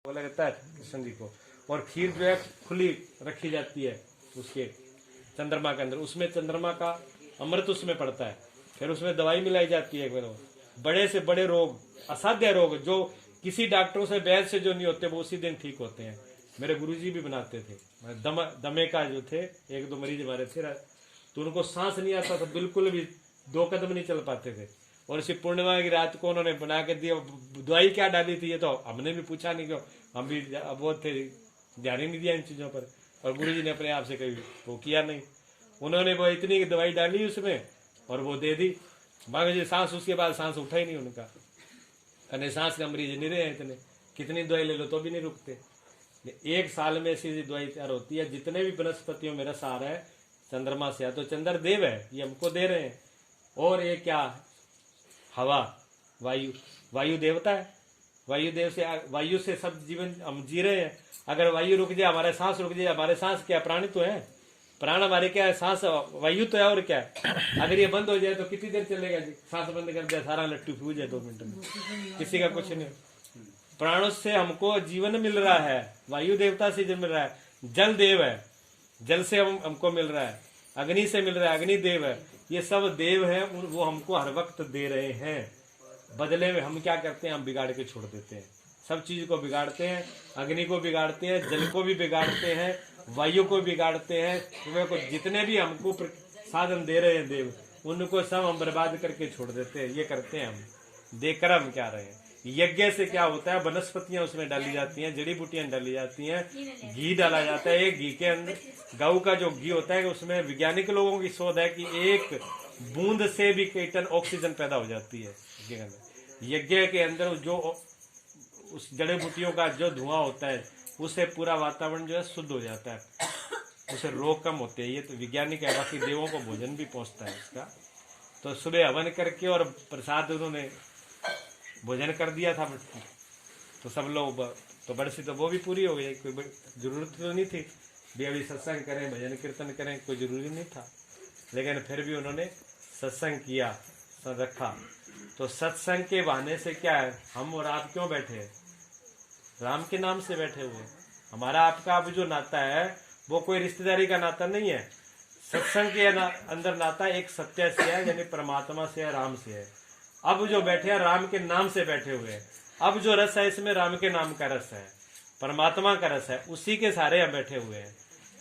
बोला जाता है कृष्ण जी को। और खीर जो है खुली रखी जाती है उसके चंद्रमा के अंदर, उसमें चंद्रमा का अमृत उसमें पड़ता है, फिर उसमें दवाई मिलाई जाती है। बड़े से बड़े रोग, असाध्य रोग जो किसी डॉक्टरों से वैद्य से जो नहीं होते वो उसी दिन ठीक होते हैं। मेरे गुरुजी भी बनाते थे, दमे का जो थे, एक दो मरीज हमारे थे तो उनको सांस नहीं आता था, बिल्कुल भी 2 कदम नहीं चल पाते थे। और इसी पूर्णिमा की रात को उन्होंने बना के दिया। दवाई क्या डाली थी ये तो हमने भी पूछा नहीं, क्यों हम भी अबोध थे, ध्यान ही नहीं दिया इन चीजों पर। और गुरु जी ने अपने आप से कभी वो किया नहीं, उन्होंने वो इतनी दवाई डाली उसमें और वो दे दी। बाकी जी सांस, उसके बाद सांस उठा ही नहीं उनका, कने सांस का मरीज नहीं रहे इतने, कितनी दवाई ले लो तो भी नहीं रुकते। 1 साल में ऐसी दवाई तैयार होती है। जितने भी वनस्पतियों में रस आ रहा है चंद्रमा से, तो चंद्र देव है, ये हमको दे रहे हैं। और ये क्या, हवा, वायु, वायु देवता है, वायु देव से, वायु से सब जीवन हम जी रहे हैं। अगर वायु रुक जाए, हमारे सांस रुक जाए, हमारे सांस क्या प्राणी तो है, प्राण हमारे क्या है, सांस वायु तो है और क्या है। अगर ये बंद हो जाए तो कितनी देर चलेगा जी, सांस बंद कर दिया सारा लट्टू फ्यूज है 2 मिनट में, किसी का कुछ नहीं। प्राणों से हमको जीवन मिल रहा है, वायु देवता से मिल रहा है, जल देव है, जल से हमको मिल रहा है, अग्नि से मिल रहा है, अग्नि देव है, ये सब देव है, वो हमको हर वक्त दे रहे हैं। बदले में हम क्या करते हैं, हम बिगाड़ के छोड़ देते हैं, सब चीज को बिगाड़ते हैं, अग्नि को बिगाड़ते हैं, जल को भी बिगाड़ते हैं, वायु को बिगाड़ते हैं। तो जितने भी हमको साधन दे रहे हैं देव, उनको सब हम बर्बाद करके छोड़ देते हैं। ये करते हैं हम, देकर हम क्या रहे हैं। यज्ञ से क्या होता है, वनस्पतियां उसमें डाली जाती हैं, जड़ी बूटियां डाली जाती हैं, घी डाला जाता है। एक घी के अंदर, गऊ का जो घी होता है, उसमें वैज्ञानिक लोगों की शोध है कि 1 बूंद से भी कई टन ऑक्सीजन पैदा हो जाती है यज्ञ के अंदर। जो उस जड़ी बूटियों का जो धुआं होता है, उससे पूरा वातावरण जो है शुद्ध हो जाता है, उससे रोग कम होते हैं। ये तो वैज्ञानिक है, बाकी देवों को भोजन भी पहुंचता है इसका। तो सुबह हवन करके और प्रसाद उन्होंने भोजन कर दिया था, तो सब लोग तो बरसी तो वो भी पूरी हो गई, कोई जरूरत तो नहीं थी भी अभी सत्संग करें, भजन कीर्तन करें, कोई जरूरी नहीं था। लेकिन फिर भी उन्होंने सत्संग किया, रखा। तो सत्संग के बहाने से क्या है, हम और आप क्यों बैठे हैं, राम के नाम से बैठे हुए। हमारा आपका अब जो नाता है वो कोई रिश्तेदारी का नाता नहीं है, सत्संग के अंदर नाता एक सत्य से है, यानी परमात्मा से है, राम से है। अब जो बैठे हैं राम के नाम से बैठे हुए हैं। अब जो रस है इसमें राम के नाम का रस है, परमात्मा का रस है, उसी के सारे हम बैठे हुए हैं।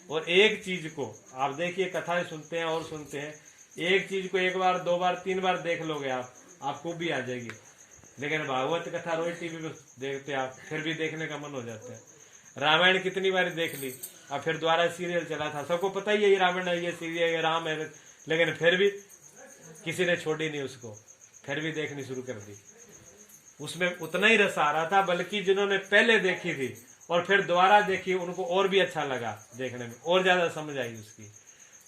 और एक चीज को आप देखिए, कथाएं सुनते हैं और सुनते हैं, एक चीज को 1 बार 2 बार 3 बार देख लोगे आपको भी आ जाएगी। लेकिन भागवत कथा रोज टीवी पे देखते आप, फिर भी देखने का मन हो जाता है। रामायण कितनी बार देख ली, अब फिर दोबारा सीरियल चला था, सबको पता ही है ये रामायण है, ये सीरियल है, राम है, लेकिन फिर भी किसी ने छोड़ी नहीं उसको, फिर भी देखनी शुरू कर दी। उसमें उतना ही रस आ रहा था, बल्कि जिन्होंने पहले देखी थी और फिर दोबारा देखी, उनको और भी अच्छा लगा देखने में, और ज्यादा समझ आई उसकी।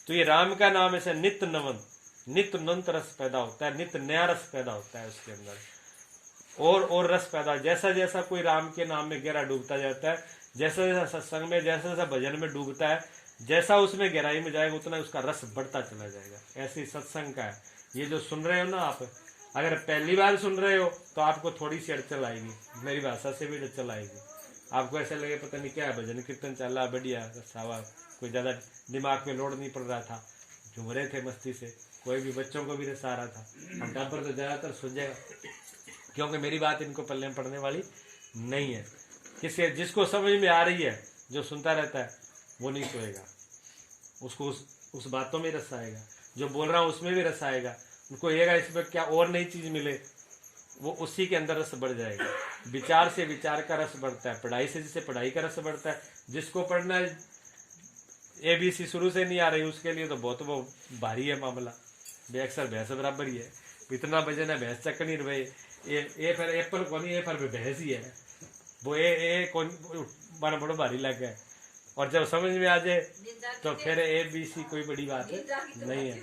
तो ये राम का नाम ऐसे नित्य नवन, नित्य नंत रस पैदा होता है, नित्य नया रस पैदा होता है उसके अंदर, और रस पैदा। जैसा जैसा कोई राम के नाम में गहरा डूबता जाता है, जैसा जैसा सत्संग में, जैसा जैसा भजन में डूबता है, जैसा उसमें गहराई में जाएगा, उतना उसका रस बढ़ता चला जाएगा। ऐसे सत्संग का है। ये जो सुन रहे हो ना आप, अगर पहली बार सुन रहे हो तो आपको थोड़ी सी अड़चन आएगी, मेरी भाषा से भी अड़चन आएगी। आपको ऐसा लगे पता नहीं क्या है, भजन कीर्तन चल रहा बढ़िया रसावा, कोई ज्यादा दिमाग में लोड नहीं पड़ रहा था, झूम रहे थे मस्ती से, कोई भी बच्चों को भी रस आ रहा था। हम पर तो ज्यादातर सुन जाएगा, क्योंकि मेरी बात इनको पल्ले में पड़ने वाली नहीं है। किसी जिसको समझ में आ रही है, जो सुनता रहता है वो नहीं सोएगा, उसको उस बातों में रस आएगा, जो बोल रहा हूँ उसमें भी रस आएगा। उनको ये इसमें क्या और नई चीज मिले, वो उसी के अंदर रस बढ़ जाएगा। विचार से विचार का रस बढ़ता है, पढ़ाई से जिससे पढ़ाई का रस बढ़ता है। जिसको पढ़ना ABC शुरू से नहीं आ रही, उसके लिए तो बहुत वो भारी है मामला, अक्सर भैंस बराबर ही है, इतना वजन है भैंस चक नहीं रहे। ए फिर एप्पल कौन, ए फिर भैंस ही है, वो ए कौन बड़ा बड़ा भारी लग गया। और जब समझ में आ जाए तो फिर ABC कोई बड़ी बात नहीं है,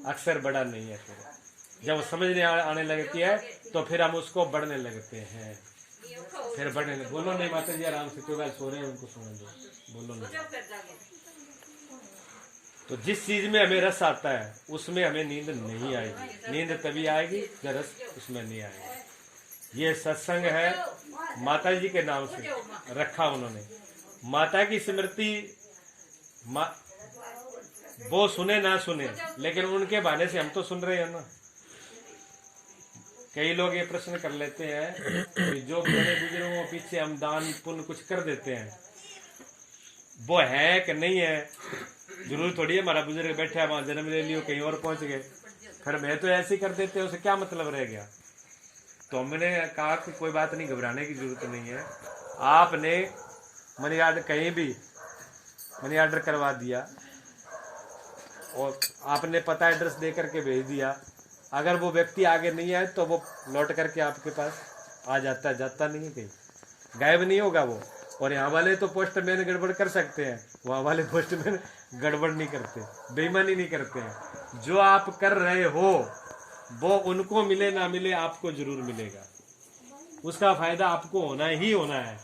अक्सर बड़ा नहीं है। फिर जब समझ में आने लगती है तो फिर हम उसको बढ़ने लगते हैं, फिर बढ़ने लगते। बोलो नहीं माता जी, आराम से, कोई बात सो रहे हैं उनको सुन दो, बोलो नहीं। तो जिस चीज में हमें रस आता है उसमें हमें नींद नहीं आएगी। नींद तभी आएगी जब रस उसमें नहीं आएगा। ये सत्संग है माता जी के नाम से रखा उन्होंने। माता की स्मृति वो सुने ना सुने, लेकिन उनके बहाने से हम तो सुन रहे हैं ना। कई लोग ये प्रश्न कर लेते हैं कि जो बड़े बुजुर्गों के पीछे हम दान पुण्य कुछ कर देते हैं, वो है कि नहीं है। जरूर थोड़ी है हमारा बुजुर्ग बैठा है वहां जन्म ले लियो कहीं और पहुंच गए, फिर मैं तो ऐसे ही कर देते हैं, उसे क्या मतलब रह गया। तो हमने कहा कि कोई बात नहीं, घबराने की जरूरत नहीं है। आपने मनी ऑर्डर कहीं भी मनी ऑर्डर करवा दिया और आपने पता एड्रेस दे करके भेज दिया, अगर वो व्यक्ति आगे नहीं आए तो वो लौट करके आपके पास आ जाता है, जाता नहीं है कहीं, गायब नहीं होगा वो। और यहाँ वाले तो पोस्टमैन गड़बड़ कर सकते हैं, वहाँ वाले पोस्टमैन गड़बड़ नहीं करते, बेईमानी नहीं करते हैं। जो आप कर रहे हो वो उनको मिले ना मिले आपको जरूर मिलेगा, उसका फायदा आपको होना ही होना है,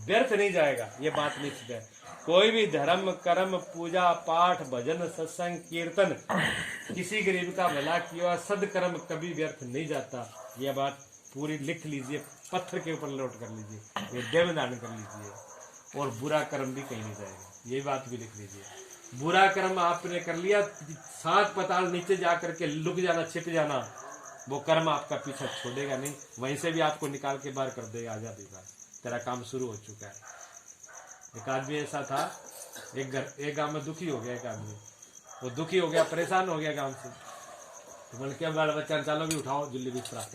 व्यर्थ नहीं जाएगा, ये बात निश्चित है। कोई भी धर्म कर्म पूजा पाठ भजन सत्संग कीर्तन किसी गरीब का भला किया सदकर्म कभी व्यर्थ नहीं जाता। यह बात पूरी लिख लीजिए, पत्थर के ऊपर नोट कर लीजिए, ये देव दान कर लीजिए। और बुरा कर्म भी कहीं नहीं जाएगा, ये बात भी लिख लीजिए। बुरा कर्म आपने कर लिया, 7 पताल नीचे जा करके लुक जाना, छिप जाना, वो कर्म आपका पीछा छोड़ेगा नहीं, वहीं से भी आपको निकाल के बाहर कर देगा, आजादी बार तेरा काम शुरू हो चुका है। एक आदमी ऐसा था, एक गांव में दुखी हो गया, एक आदमी वो दुखी हो गया, परेशान हो गया गांव से, तो मैंने क्या बाल बच्चा चालो भी उठाओ जुल्ली बिस्तरा,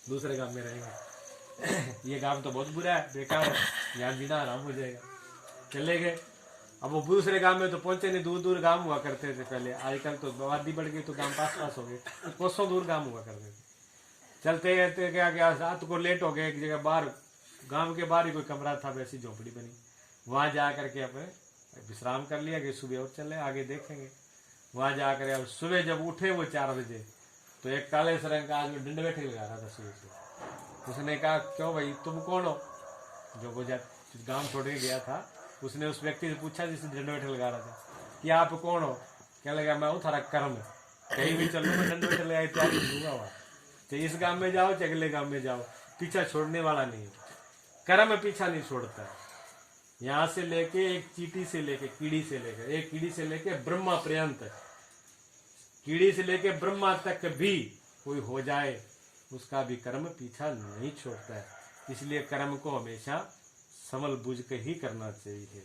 दूसरे गांव में रहेंगे। ये गांव तो बहुत बुरा है, बेकार है, यहाँ जीना आराम हो जाएगा। चले गए, अब वो दूसरे गांव में तो पहुंचे नहीं, दूर दूर गांव हुआ करते थे पहले, आजकल तो आबादी बढ़ गई तो गांव पास पास हो गए, कोसों दूर गांव हुआ करते थे। चलते रहते क्या क्या रात को लेट हो गए, एक जगह बाहर गांव के बाहर ही कोई कमरा था, वैसी झोपड़ी बनी, वहां जा करके अपने विश्राम कर लिया कि सुबह और चले आगे देखेंगे। वहां जाकर अब सुबह जब उठे वो 4 बजे, तो एक काले रंग का आदमी डंडे बैठे लगा रहा था सुबह से। उसने कहा क्यों भाई तुम कौन हो? जो वो गांव छोड़ के गया था, उसने उस व्यक्ति से पूछा जिससे डंडे बैठे लगा रहा था कि आप कौन हो? क्या लगा मैं हूँ थारा कर्म, कहीं भी चलो मैं डंडे बैठे लगा त्याग दूंगा वहां, तो इस गांव में जाओ चाहे अगले गांव में जाओ, पीछा छोड़ने वाला नहीं, कर्म पीछा नहीं छोड़ता है। यहाँ से लेके एक चीटी से लेके कीड़ी से लेकर एक कीड़ी से लेके ब्रह्मा पर्यंत, कीड़ी से लेके ब्रह्मा तक भी कोई हो जाए उसका भी कर्म पीछा नहीं छोड़ता है। इसलिए कर्म को हमेशा समल बुझ के ही करना चाहिए।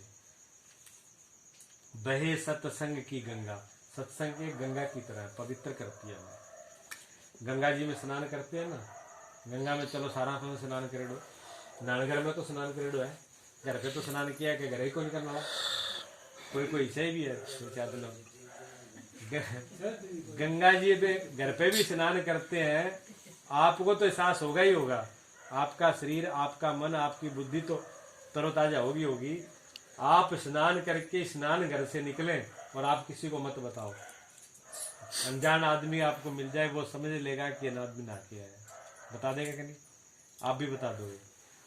बहे सत्संग की गंगा, सत्संग एक गंगा की तरह पवित्र करती है हमें। गंगा जी में स्नान करते हैं ना, गंगा में चलो सारा में स्नान करे दो, नानघर में तो स्नान करे दो है, घर पे तो स्नान किया है कि घर ही को नहीं करना हो, कोई कोई सही भी है, गंगा जी पे घर पे भी स्नान करते हैं, आपको तो एहसास होगा ही होगा, आपका शरीर आपका मन आपकी बुद्धि तो तरोताजा होगी। आप स्नान करके स्नान घर से निकलें और आप किसी को मत बताओ, अनजान आदमी आपको मिल जाए वो समझ लेगा कि आदमी नहा के आया, बता देगा कि नहीं? आप भी बता दोगे।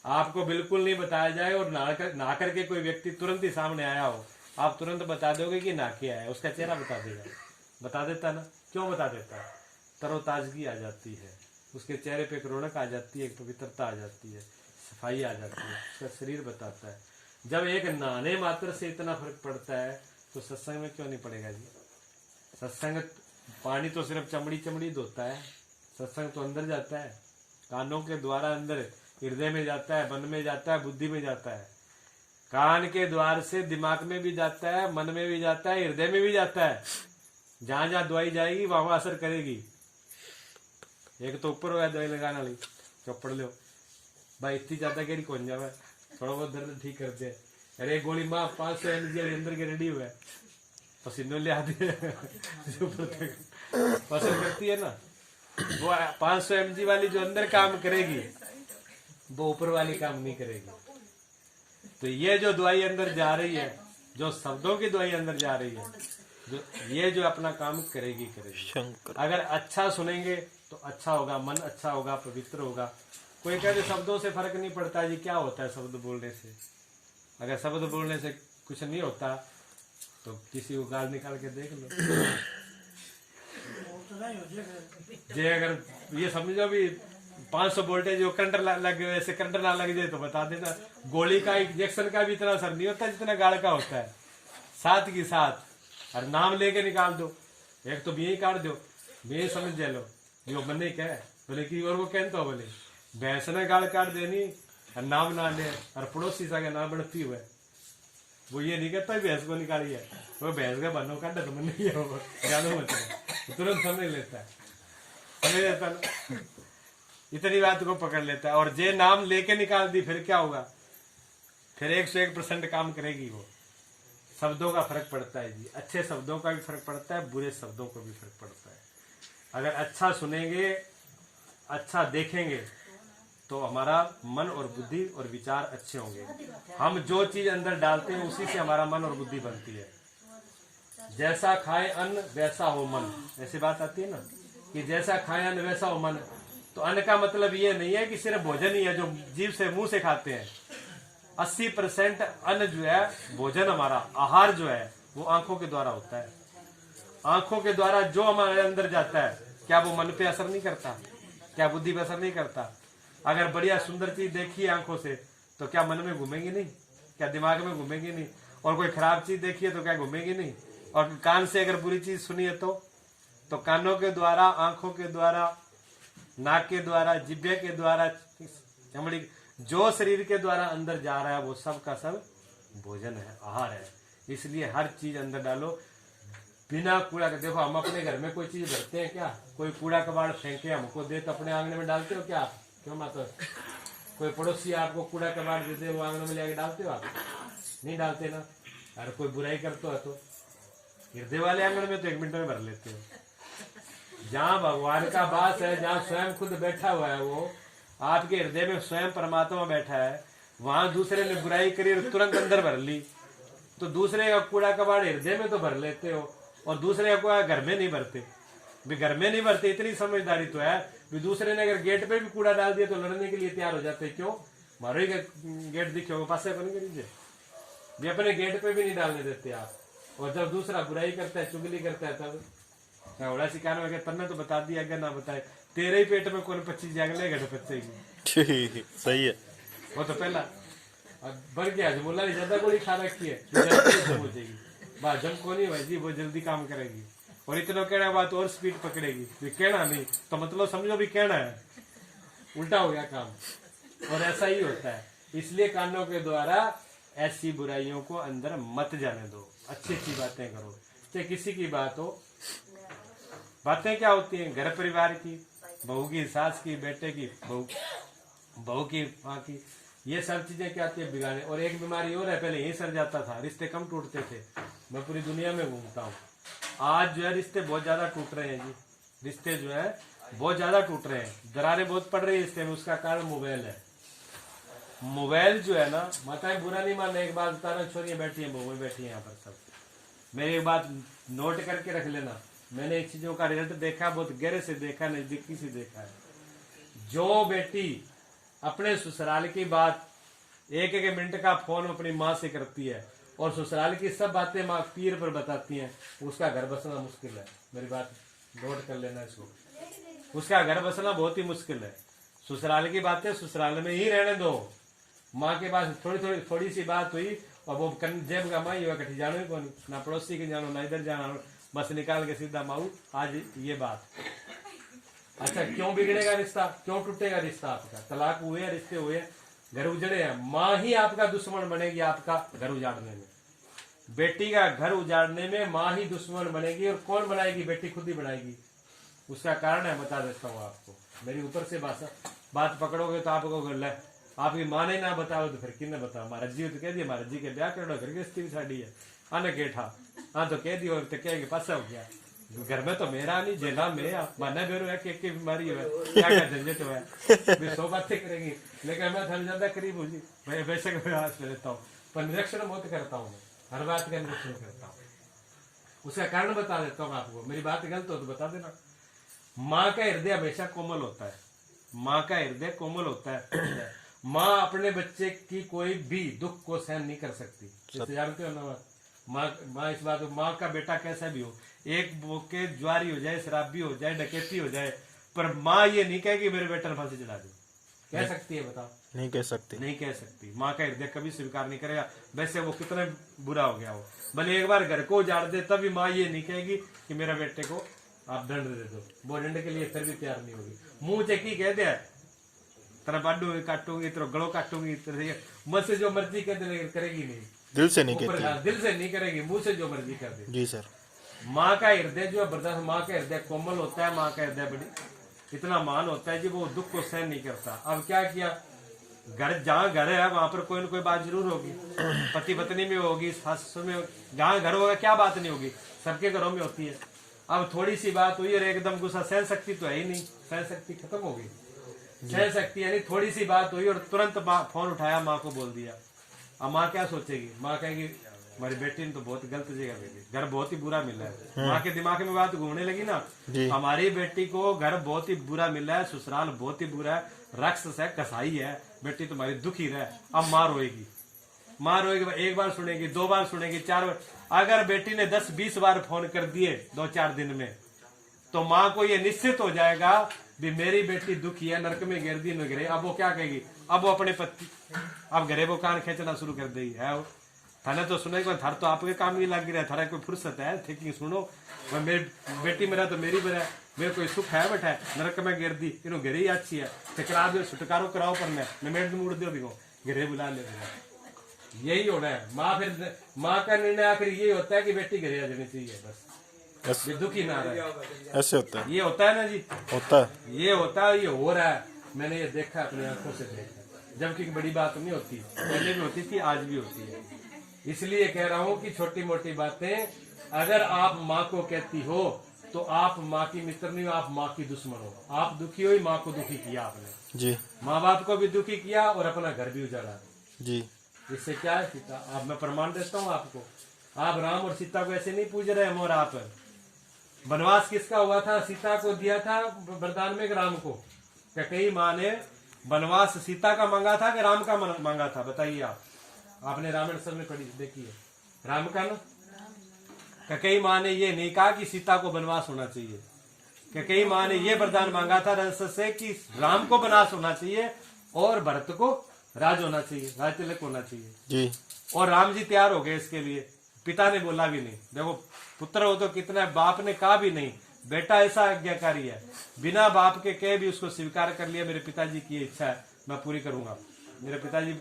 आपको बिल्कुल नहीं बताया जाए और नहा करके कोई व्यक्ति तुरंत ही सामने आया हो, आप तुरंत बता दोगे कि नहा के आया, उसका चेहरा बता देगा, बता देता ना? क्यों बता देता? तरोताजगी आ जाती है, उसके चेहरे पे एक रौनक आ जाती है, एक पवित्रता आ जाती है, सफाई आ जाती है, उसका शरीर बताता है। जब एक नहाने मात्र से इतना फर्क पड़ता है तो सत्संग में क्यों नहीं पड़ेगा जी? सत्संग पानी तो सिर्फ चमड़ी चमड़ी धोता है, सत्संग तो अंदर जाता है, कानों के द्वारा अंदर हृदय में जाता है, मन में जाता है, बुद्धि में जाता है, कान के द्वार से दिमाग में भी जाता है, मन में भी जाता है, हृदय में भी जाता है। जहां जहां दवाई जाएगी वहां असर करेगी। एक तो ऊपर हो गया दवाई लगाने वाली, चौपड़ लो भाई, इतनी ज्यादा गहरी कौन जावे, थोड़ा बहुत दर्द ठीक करते हैं। अरे गोली माँ 500 mg अंदर के रेडी हुआ है, पसीनों ले आते पसंद करती है ना, वो 500 mg वाली जो अंदर काम करेगी वो ऊपर वाली काम नहीं करेगी। तो ये जो दवाई अंदर जा रही है, जो शब्दों की दवाई अंदर जा रही है, जो ये जो अपना काम करेगी। अगर अच्छा सुनेंगे तो अच्छा होगा, मन अच्छा होगा, पवित्र होगा। कोई कहते शब्दों से फर्क नहीं पड़ता जी, क्या होता है शब्द बोलने से? अगर शब्द बोलने से कुछ नहीं होता तो किसी को गाल निकाल के देख लो। जे अगर ये समझो भी 500 वोल्टेज जो करंट लग ऐसे करंट ना लग जाए तो बता देना। गोली का इंजेक्शन का भी इतना असर नहीं होता जितना गाड़ का होता है, साथ की साथ। और नाम लेके निकाल दो, एक तो यही काट दो, ये समझ जा लो यो बने क्या है बोले कि और वो कहते हो बोले भैंस ने गाड़ काट देनी और नाम ना ले और पड़ोसी सा के नाम बढ़ती हुए वो ये नहीं कहता भैंस को निकाली है, वो भैंस का बनो काटा तो मन नहीं है वो ज्यादा मतलब तुरंत समझ लेता है, समझ लेता ना, इतनी बात को पकड़ लेता है। और जे नाम लेके निकाल दी फिर क्या होगा, फिर 101% काम करेगी वो। शब्दों का फर्क पड़ता है जी, अच्छे शब्दों का भी फर्क पड़ता है, बुरे शब्दों को भी फर्क पड़ता है। अगर अच्छा सुनेंगे, अच्छा देखेंगे तो हमारा मन और बुद्धि और विचार अच्छे होंगे। हम जो चीज अंदर डालते हैं उसी से हमारा मन और बुद्धि बनती है। जैसा खाए अन्न वैसा हो मन, ऐसी बात आती है ना कि जैसा खाए अन्न वैसा हो मन। तो अन्न का मतलब ये नहीं है कि सिर्फ भोजन ही है जो जीभ से मुंह से खाते हैं। 80% अन्न जो है भोजन, हमारा आहार जो है वो आंखों के द्वारा होता है। आंखों के द्वारा जो हमारे अंदर जाता है क्या वो मन पे असर नहीं करता, क्या बुद्धि पे असर नहीं करता। अगर बढ़िया सुंदर चीज देखी है आंखों से तो क्या मन में घूमेगी नहीं, क्या दिमाग में घूमेगी नहीं। और कोई खराब चीज देखी है तो क्या घूमेगी नहीं। और कान से अगर बुरी चीज सुनी है तो कानों के द्वारा, आंखों के द्वारा, नाक के द्वारा, जिब्बे के द्वारा, चमड़ी, जो शरीर के द्वारा अंदर जा रहा है वो सब का सब भोजन है, आहार है। इसलिए हर चीज अंदर डालो बिना कूड़ा के। देखो हम अपने घर में कोई चीज भरते हैं क्या, कोई कूड़ा कबाड़ फेंके हमको दे तो अपने आंगन में डालते हो क्या आप? क्यों माता, कोई पड़ोसी आपको कूड़ा कबाड़ दे दे वो आंगन में लेके डालते हो आप? नहीं डालते ना। अरे कोई बुराई करते हो तो हृदय वाले आंगन में तो 1 मिनट में भर लेते हो। जहाँ भगवान का वास है, जहाँ स्वयं खुद बैठा हुआ है, वो आपके हृदय में स्वयं परमात्मा बैठा है, वहां दूसरे ने बुराई करी और तुरंत अंदर भर ली तो दूसरे का कूड़ा कबाड़ हृदय में तो भर लेते हो और दूसरे का घर में नहीं भरते। भी घर में नहीं भरते, इतनी समझदारी तो है भी दूसरे ने अगर गेट पे भी कूड़ा डाल दिया तो लड़ने के लिए तैयार हो जाते। क्यों? मारो ही गेट दिखे पास भी अपने गेट पे भी नहीं डालने देते आप। और जब दूसरा बुराई करता है, चुगली करता है, तब घोड़ा सिखाने में तन्ने तो बता दिया अगर ना बताए तेरे ही पेट में कौन 25 जागले घट बच्चेगी। सही है वो तो पहला बढ़ गया जो बोला ज्यादा गोली खा रखी है हो जाएगी बात जम को नहीं भाई जी, वो जल्दी काम करेगी और इतना कहना बात और स्पीड पकड़ेगी। कहना नहीं तो मतलब समझो भी कहना है, उल्टा हो गया काम। और ऐसा ही होता है। इसलिए कानों के द्वारा ऐसी बुराइयों को अंदर मत जाने दो, अच्छी अच्छी बातें करो। चाहे किसी की बात हो, बातें क्या होती हैं? घर परिवार की, बहू की, सास की, बेटे की, बहू की, माँ की, ये सब चीजें क्या आती है बिगाड़ने। और एक बीमारी और है, पहले यही सर जाता था, रिश्ते कम टूटते थे। मैं पूरी दुनिया में घूमता हूँ, आज जो है रिश्ते बहुत ज्यादा टूट रहे हैं जी। रिश्ते जो है बहुत ज्यादा टूट रहे हैं, दरारें बहुत पड़ रही है रिश्ते में। उसका कारण मोबाइल है। मोबाइल जो है ना, माताएं बुरा नहीं मानना, एक बात बता रहा, छोरियां बैठी है, बहू बैठी है यहाँ पर सब। मेरी एक बात नोट करके रख लेना, मैंने इन चीजों का रिजल्ट देखा, बहुत गहरे से देखा, नजदीकी से देखा है। जो बेटी अपने ससुराल की बात 1-1 मिनट का फोन अपनी माँ से करती है और ससुराल की सब बातें माँ पीर पर बताती हैं, उसका घर बसना मुश्किल है। मेरी बात नोट कर लेना इसको, उसका घर बसना बहुत ही मुश्किल है। ससुराल की बातें ससुराल में ही रहने दो। माँ के पास थोड़ी सी बात हुई और वो जेब का माई हुआ, कठी जानो ही कौन, ना पड़ोसी के जानो, ना इधर जाना, बस निकाल के सीधा माऊ आज ये बात। अच्छा, क्यों बिगड़ेगा रिश्ता, क्यों टूटेगा रिश्ता आपका? तलाक हुए, रिश्ते हुए, घर उजड़े हैं, माँ ही आपका दुश्मन बनेगी आपका घर उजाड़ने में। बेटी का घर उजाड़ने में माँ ही दुश्मन बनेगी। और कौन बनाएगी? बेटी खुद ही बनाएगी। उसका कारण है, बता देता हूँ आपको। मेरी ऊपर से बात पकड़ोगे तो आपको गल है, आपकी माँ ने ना बताओ तो फिर किन्ने बताओ? महाराज जी तो कह दिया, महाराज जी के ब्याह कर लो, घर गृहस्थी भी साड़ी है, आने गेठा हाँ तो कह दियो तो कहेंगे पासा हो गया, घर में तो मेरा नहीं, जेला में माना बेरो है कि बीमारी है, क्या क्या झंझट है, 100 बातें करेंगी। लेकिन मैं थोड़ा ज्यादा करीब हूँ जी, मैं वैसे हाथ में लेता हूँ, पर निरीक्षण बहुत करता हूँ, हर बात का निरीक्षण करता हूँ। उसका कारण बता देता हूँ आपको, मेरी बात गलत हो तो बता देना। माँ का हृदय हमेशा कोमल होता है, माँ का हृदय कोमल होता है। माँ अपने बच्चे की कोई भी दुख को सहन नहीं कर सकती, जैसे जानते हो ना माँ इस बात, माँ का बेटा कैसा भी हो, एक बोके ज्वारी हो जाए, शराबी हो जाए, डकैती हो जाए, पर माँ ये नहीं कहेगी मेरे बेटे ने फांसी चढ़ा दी। कह सकती है? बताओ। नहीं कह सकती। नहीं कह सकती। माँ का हृदय कभी स्वीकार नहीं करेगा, वैसे वो कितना बुरा हो गया हो। भले एक बार घर को उजाड़ दे तभी माँ ये नहीं कहेगी कि मेरा बेटे को आप दंड दे दो। वो दंड के लिए फिर भी तैयार नहीं होगी। मुंह चेकी कह दे तेरा बाडू काटूंगी, तेरा गलो काटूंगी, तेरे मुंह से जो मर्जी कह दे करेगी नहीं। दिल से नहीं कहती। दिल से नहीं करेगी, मुंह से जो मर्जी कर दे। जी सर। माँ का हृदय जो है बर्दाश्त, माँ का हृदय कोमल होता है, माँ का हृदय बड़ी इतना मान होता है कि वो दुख को सहन नहीं करता। अब क्या किया, घर जहाँ घर है वहां पर कोई ना कोई बात जरूर होगी, पति पत्नी में होगी, सास में, जहाँ घर होगा क्या बात नहीं होगी, सबके घरों में होती है। अब थोड़ी सी बात हुई और एकदम गुस्सा, सहन शक्ति तो है ही नहीं, सहन शक्ति खत्म हो गई। सहन शक्ति यानी थोड़ी सी बात हुई और तुरंत फोन उठाया, माँ को बोल दिया। अब माँ क्या सोचेगी? माँ कहेगी हमारी बेटी ने तो बहुत गलत जगह भेजी, घर बहुत ही बुरा मिला है। माँ के दिमाग में बात घूमने लगी ना, हमारी बेटी को घर बहुत ही बुरा मिला है, ससुराल बहुत ही बुरा है, राक्षस है, कसाई है, बेटी तुम्हारी दुखी रहे। अब माँ रोएगी, माँ रोएगी, एक बार सुनेगी, 2 बार सुनेगी, 4 बार। अगर बेटी ने 10-20 बार फोन कर दिए 2-4 दिन में, तो माँ को ये निश्चित हो जाएगा भी मेरी बेटी दुखी है, नरक में गिर दी न गिरे। अब वो क्या कहेगी? अब वो अपने पति, अब घरे वो कान खींचना शुरू कर देगी है। थाने तो सुने को थार तो आपके काम ही लग रहा है, थारा कोई फुर्सत है ठीक सुनो, मेरी बेटी मेरा तो मेरी बरा है, मेरे कोई सुख है बैठा है, नरक में गिर दी, इन्हों घरे ही अच्छी है, टकरा दो, छुटकारो कराओ पर मैं मूड दो भी घरे बुला ले। यही होना है। माँ फिर माँ का निर्णय आखिर यही होता है कि बेटी घरे आ जानी चाहिए, बस दुखी ना रहे। ऐसे होता है, ये होता है ना जी, होता है, ये होता है, ये हो रहा है। मैंने ये देखा, अपनी आंखों से देखा, जबकि बड़ी बात नहीं होती, पहले भी होती थी, आज भी होती है। इसलिए कह रहा हूँ कि छोटी मोटी बातें अगर आप माँ को कहती हो तो आप माँ की मित्र नहीं हो, आप माँ की दुश्मन हो। आप दुखी हो, माँ को दुखी किया आपने जी, माँ बाप को भी दुखी किया और अपना घर भी उजाड़ा जी। इससे क्या है सीता, अब मैं प्रमाण देता हूँ आपको। आप राम और सीता को ऐसे नहीं पूज रहे हम और आप। वनवास किसका हुआ था? सीता को दिया था वरदान में राम को। कैकेयी माँ ने वनवास सीता का मांगा था कि राम का मांगा था? बताइए आप, आपने रामायण सब में पढ़ी देखी है, राम का ना। कैकेयी माँ ने ये नहीं कहा कि सीता को वनवास होना चाहिए। कैकेयी माँ ने ये वरदान मांगा था रंस से कि राम को वनवास होना चाहिए और भरत को राज होना चाहिए, राज तिलक होना चाहिए जी। और राम जी तैयार हो गए इसके लिए। पिता ने बोला भी नहीं। देखो पुत्र हो तो कितना, बाप ने कहा भी नहीं, बेटा ऐसा आज्ञाकारी है, बिना बाप के कहे भी उसको स्वीकार कर लिया। मेरे पिताजी की इच्छा है, मैं पूरी करूंगा। मेरे पिताजी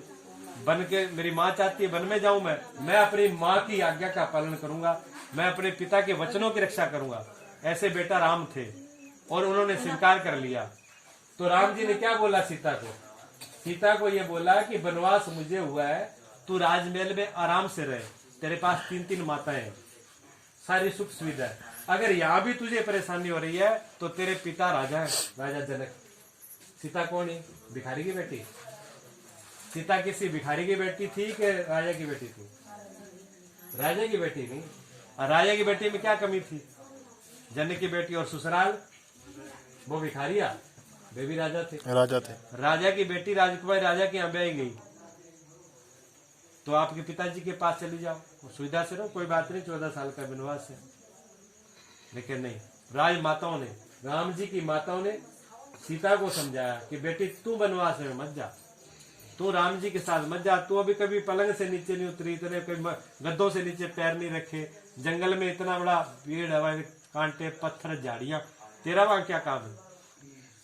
बन के, मेरी माँ चाहती है वन में जाऊं मैं अपनी माँ की आज्ञा का पालन करूंगा, मैं अपने पिता के वचनों की रक्षा करूंगा। ऐसे बेटा राम थे और उन्होंने स्वीकार कर लिया। तो राम जी ने क्या बोला सीता को? सीता को ये बोला कि वनवास मुझे हुआ है, तू राजमहल में आराम से रहे, तेरे पास 3-3 माताएं हैं, सारी सुख सुविधा है। अगर यहाँ भी तुझे परेशानी हो रही है तो तेरे पिता राजा है, राजा जनक। सीता कौन है? भिखारी की बेटी। सीता किसी भिखारी की बेटी थी कि राजा की बेटी थी? राजा की बेटी नहीं। और राजा की बेटी में क्या कमी थी? जनक की बेटी और ससुराल वो भिखारिया, वे भी राजा थे। राजा की बेटी राजकुमारी राजा के यहाँ ब्याही गई तो आपके पिताजी के पास चली जाओ, सुविधा से रहो, कोई बात नहीं, 14 साल का वनवास है। लेकिन नहीं, राज माताओं ने, राम जी की माताओं ने सीता को समझाया कि बेटी तू वनवास में मत जा, तू राम जी के साथ मत जा, तू अभी कभी पलंग से नीचे नहीं उतरी, इतने कोई गद्दों से नीचे पैर नहीं रखे, जंगल में इतना बड़ा पेड़ हवा, कांटे पत्थर झाड़ियां, तेरा वहां क्या काम है?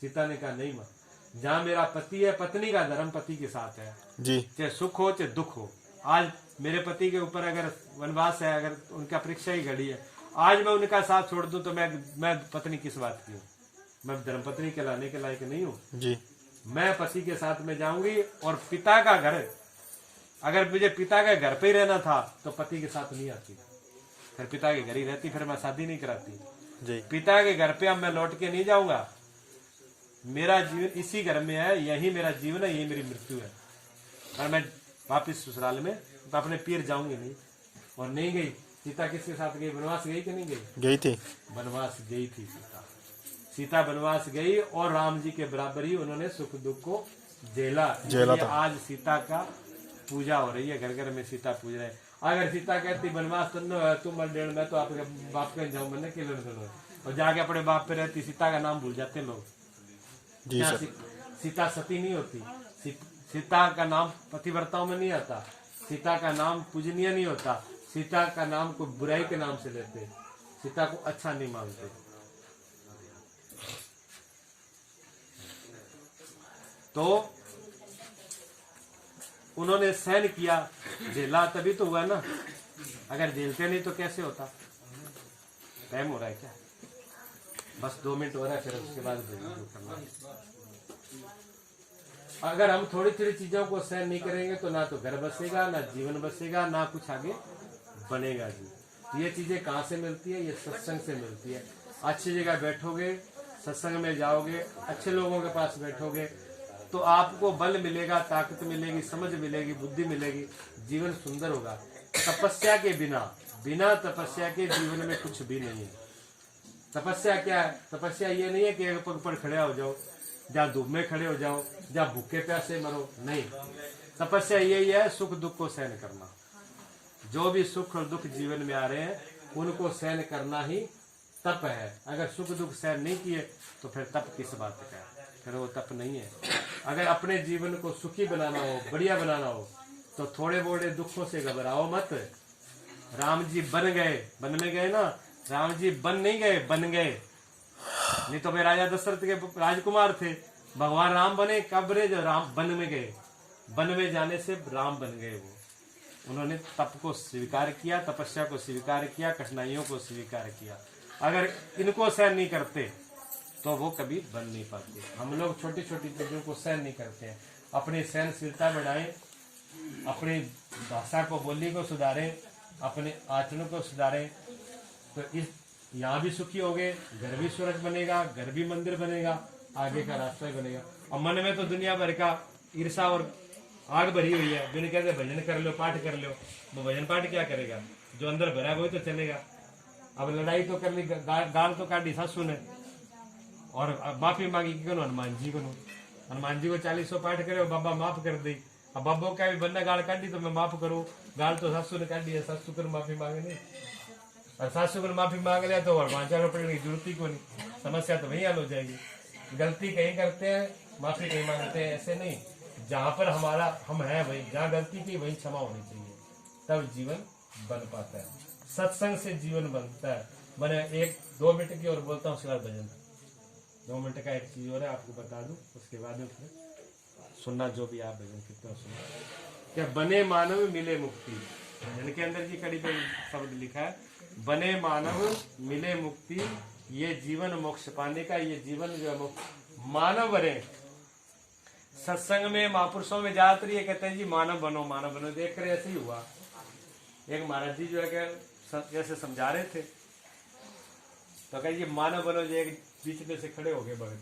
सीता ने कहा नहीं माँ, जहाँ मेरा पति है, पत्नी का धर्म पति के साथ है जी, चाहे सुख हो चाहे दुख हो। आज मेरे पति के ऊपर अगर वनवास है, अगर उनका परीक्षा ही घड़ी है, आज मैं उनका साथ छोड़ दूं तो मैं पत्नी किस बात की हूँ? मैं धर्मपत्नी कहलाने के लायक नहीं हूँ जी। मैं पति के साथ में जाऊंगी और पिता का घर, अगर मुझे पिता के घर पे ही रहना था तो पति के साथ नहीं आती, फिर पिता के घर ही रहती, फिर मैं शादी नहीं कराती जी। पिता के घर पे अब मैं लौट के नहीं जाऊंगा, मेरा जीवन इसी घर में है, यही मेरा जीवन है, यही मेरी मृत्यु है। और मैं वापिस ससुराल में तो अपने पीर जाऊंगी नहीं। और नहीं गई सीता, किसके साथ गई? वनवास गई कि नहीं गई? गई थी, वनवास गई थी सीता। सीता वनवास गई और राम जी के बराबर ही उन्होंने सुख दुख को झेला था। आज सीता का पूजा हो रही है, घर घर में सीता पूज रहे। अगर सीता कहती वनवास तुम मर मैं तो आपके बाप के जाऊं, मैंने के और जाके अपने बाप पे रहती, सीता का नाम भूल जाते लोग। जी क्या सर। सीता सती नहीं होती, सीता का नाम पतिव्रताओं में नहीं आता, सीता का नाम पूजनीय नहीं होता, सीता का नाम को बुराई के नाम से लेते, सीता को अच्छा नहीं मानते। तो उन्होंने सहन किया, झेला तभी तो हुआ ना, अगर झेलते नहीं तो कैसे होता। टाइम हो रहा है क्या? बस 2 मिनट हो रहा है, फिर उसके बाद करना। अगर हम थोड़ी थोड़ी चीजों को सहन नहीं करेंगे तो ना तो घर बसेगा, ना जीवन बसेगा, ना कुछ आगे बनेगा जी। ये चीजें कहाँ से मिलती है? ये सत्संग से मिलती है। अच्छी जगह बैठोगे, सत्संग में जाओगे, अच्छे लोगों के पास बैठोगे तो आपको बल मिलेगा, ताकत मिलेगी, समझ मिलेगी, बुद्धि मिलेगी, जीवन सुंदर होगा। तपस्या के बिना तपस्या के जीवन में कुछ भी नहीं है। तपस्या क्या है? तपस्या ये नहीं है कि एक पग पर खड़े हो जाओ, जहाँ धूप में खड़े हो जाओ, जहाँ भूखे प्यासे मरो, नहीं। तपस्या यही है सुख दुख को सहन करना। जो भी सुख और दुख जीवन में आ रहे हैं उनको सहन करना ही तप है। अगर सुख दुख सहन नहीं किए तो फिर तप किस बात का है? फिर वो तप नहीं है। अगर अपने जीवन को सुखी बनाना हो, बढ़िया बनाना हो तो थोड़े बोड़े दुखों से घबराओ मत। राम जी बन गए, बन में गए ना, राम जी बन नहीं गए, बन गए। नहीं तो वे राजा दशरथ के राजकुमार थे, भगवान राम बने कब रे? जब राम बन में गए, बन में जाने से राम बन गए। वो उन्होंने तप को स्वीकार किया, तपस्या को स्वीकार किया, कठिनाइयों को स्वीकार किया। अगर इनको सहन नहीं करते तो वो कभी बन नहीं पाते। हम लोग छोटी छोटी चीजों को सहन नहीं करते हैं। अपनी सहनशीलता बढ़ाएं, अपनी भाषा को, बोली को सुधारें, अपने आचरण को सुधारें तो इस यहाँ भी सुखी होगे, घर भी सूरज बनेगा, घर भी मंदिर बनेगा, आगे का रास्ता ही बनेगा। और मन में तो दुनिया भर का ईर्षा और आग भरी हुई है। बिन कहते भजन कर लो, पाठ कर लो, वो भजन पाठ क्या करेगा? जो अंदर भरा वही तो चलेगा। अब लड़ाई तो कर ली, गाल तो काटी सासू ने और माफी मांगी कि हनुमान जी को। हनुमान जी को 40 पाठ करे, बाबा माफ कर दी। अब बाबा का भी बंदा गाल काटी तो मैं माफ करूँ, गाल तो सासू ने काटी है, सासू को माफी मांगे नहीं। और सासू को माफी मांग लिया तो वाचा पड़ने की जरूरत ही को नहीं, समस्या तो वही हल हो जाएगी। गलती कहीं करते हैं, माफी कहीं मांगते हैं, ऐसे नहीं। जहाँ पर हमारा हम है वही, जहाँ गलती की वही क्षमा होनी चाहिए, तब जीवन बन पाता है। सत्संग से जीवन बनता है। मैंने 1-2 मिनट की और बोलता हूँ, उसके बाद भजन 2 मिनट का एक चीज और है, आपको बता दूं, उसके बाद में फिर सुनना जो भी आप भजन कितना सुना। क्या बने मानव मिले मुक्ति, भजन के अंदर जी कड़ी पे शब्द लिखा है, बने मानव मिले मुक्ति, ये जीवन मोक्ष पाने का, ये जीवन जो है मानव बने। सत्संग में महापुरुषों में ज्यादातर ये कहते हैं जी मानव बनो, मानव बनो। देख कर ऐसे ही हुआ। एक महाराज जी जो है जैसे समझा रहे थे तो कहे जी मानव बनो, जो एक बीच में से खड़े हो गए भगत